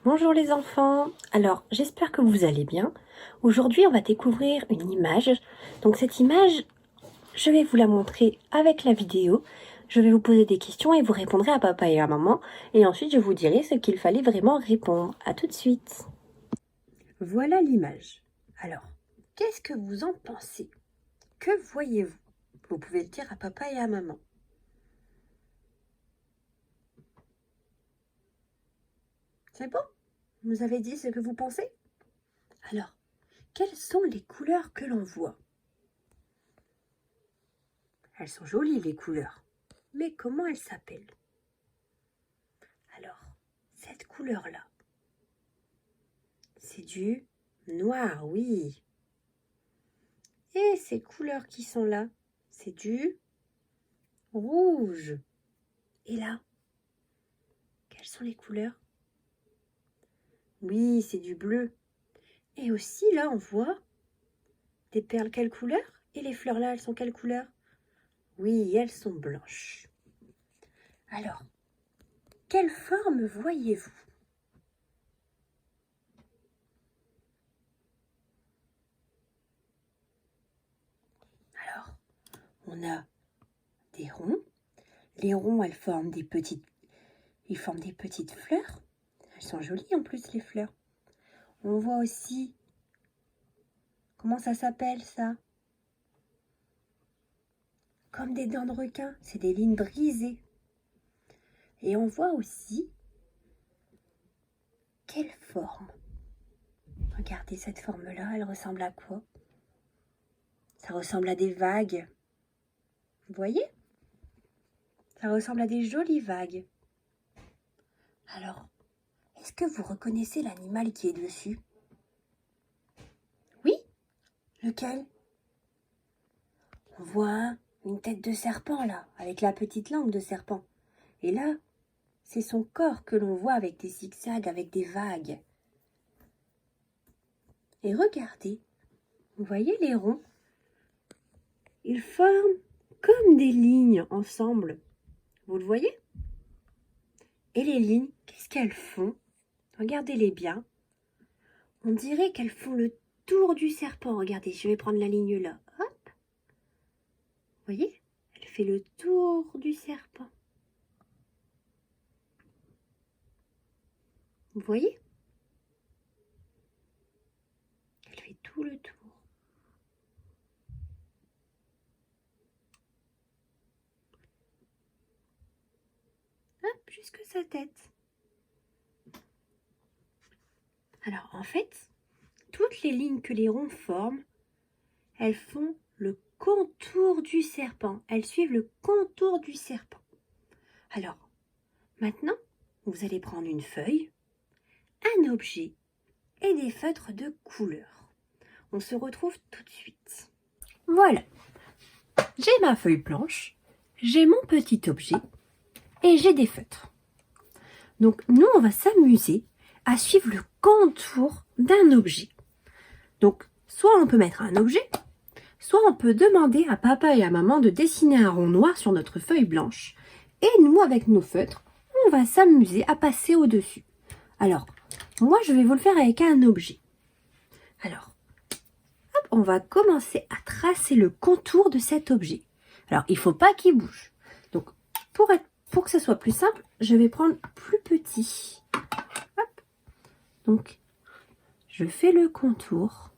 Bonjour les enfants, alors j'espère que vous allez bien. Aujourd'hui on va découvrir une image. Donc cette image, je vais vous la montrer avec la vidéo. Je vais vous poser des questions et vous répondrez à papa et à maman. Et ensuite je vous dirai ce qu'il fallait vraiment répondre. À tout de suite. Voilà l'image. Alors, qu'est-ce que vous en pensez? Que voyez-vous? Vous pouvez le dire à papa et à maman. C'est bon? Vous avez dit ce que vous pensez? Alors, quelles sont les couleurs que l'on voit? Elles sont jolies les couleurs. Mais comment elles s'appellent? Alors, cette couleur-là, c'est du noir, oui. Et ces couleurs qui sont là, c'est du rouge. Et là, quelles sont les couleurs? Oui, c'est du bleu. Et aussi, là, on voit des perles quelle couleur? Et les fleurs là, elles sont quelle couleur? Oui, elles sont blanches. Alors, quelle forme voyez-vous? Alors, on a des ronds. Les ronds, ils forment des petites fleurs. Elles sont jolies en plus, les fleurs. On voit aussi, comment ça s'appelle ça? Comme des dents de requin, c'est des lignes brisées. Et on voit aussi, quelle forme? Regardez cette forme-là, elle ressemble à quoi? Ça ressemble à des vagues. Vous voyez? Ça ressemble à des jolies vagues. Alors, est-ce que vous reconnaissez l'animal qui est dessus? Oui? Lequel? On voit une tête de serpent là, avec la petite langue de serpent. Et là, c'est son corps que l'on voit avec des zigzags, avec des vagues. Et regardez, vous voyez les ronds? Ils forment comme des lignes ensemble. Vous le voyez? Et les lignes, qu'est-ce qu'elles font? Regardez-les bien. On dirait qu'elles font le tour du serpent. Regardez, je vais prendre la ligne là. Hop. Vous voyez? Elle fait le tour du serpent. Vous voyez? Elle fait tout le tour. Hop, jusque sa tête. Alors, en fait, toutes les lignes que les ronds forment, elles font le contour du serpent. Elles suivent le contour du serpent. Alors, maintenant, vous allez prendre une feuille, un objet et des feutres de couleur. On se retrouve tout de suite. Voilà, j'ai ma feuille blanche, j'ai mon petit objet et j'ai des feutres. Donc nous, on va s'amuser à suivre le contour d'un objet. Donc, soit on peut mettre un objet, soit on peut demander à papa et à maman de dessiner un rond noir sur notre feuille blanche. Et nous, avec nos feutres, on va s'amuser à passer au-dessus. Alors, moi, je vais vous le faire avec un objet. Alors, hop, on va commencer à tracer le contour de cet objet. Alors, il ne faut pas qu'il bouge. Donc, pour que ce soit plus simple, je vais prendre plus petit. Hop. Donc, je fais le contour.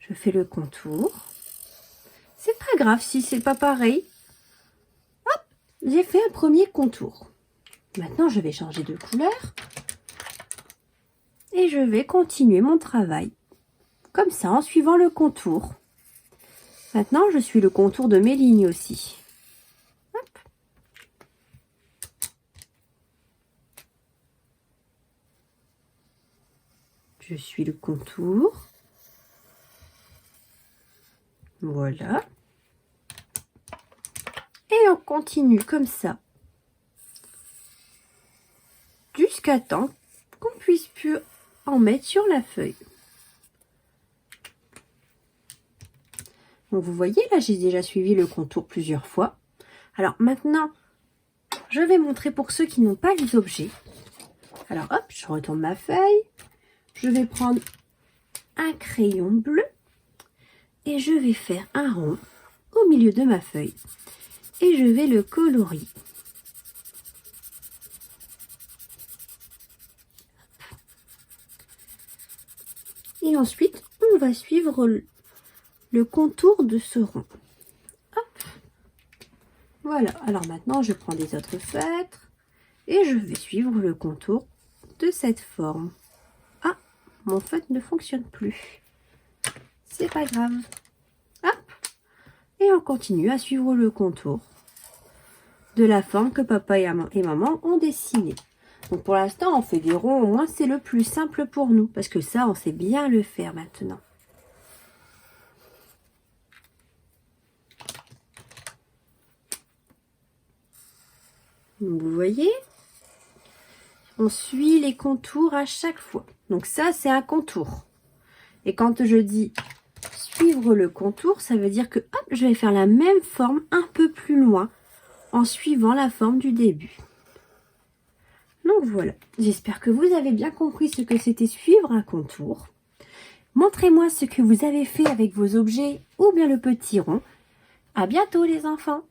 Je fais le contour. C'est pas grave si c'est pas pareil. Hop, j'ai fait un premier contour. Maintenant, je vais changer de couleur. Et je vais continuer mon travail. Comme ça, en suivant le contour. Maintenant, je suis le contour de mes lignes aussi. Hop. Je suis le contour. Voilà. Et on continue comme ça. Jusqu'à temps qu'on puisse plus en mettre sur la feuille. Donc vous voyez, là j'ai déjà suivi le contour plusieurs fois. Alors maintenant, je vais montrer pour ceux qui n'ont pas les objets. Alors hop, je retourne ma feuille. Je vais prendre un crayon bleu et je vais faire un rond au milieu de ma feuille et je vais le colorier. Et ensuite, on va suivre le contour de ce rond. Hop. Voilà, alors maintenant je prends des autres feutres et je vais suivre le contour de cette forme. Ah, mon feutre ne fonctionne plus. C'est pas grave. Hop. Et on continue à suivre le contour de la forme que papa et maman ont dessinée. Donc pour l'instant, on fait des ronds, au moins c'est le plus simple pour nous, parce que ça, on sait bien le faire maintenant. Vous voyez, on suit les contours à chaque fois. Donc ça, c'est un contour. Et quand je dis suivre le contour, ça veut dire que hop, je vais faire la même forme un peu plus loin en suivant la forme du début. Donc voilà, j'espère que vous avez bien compris ce que c'était suivre un contour. Montrez-moi ce que vous avez fait avec vos objets ou bien le petit rond. À bientôt les enfants!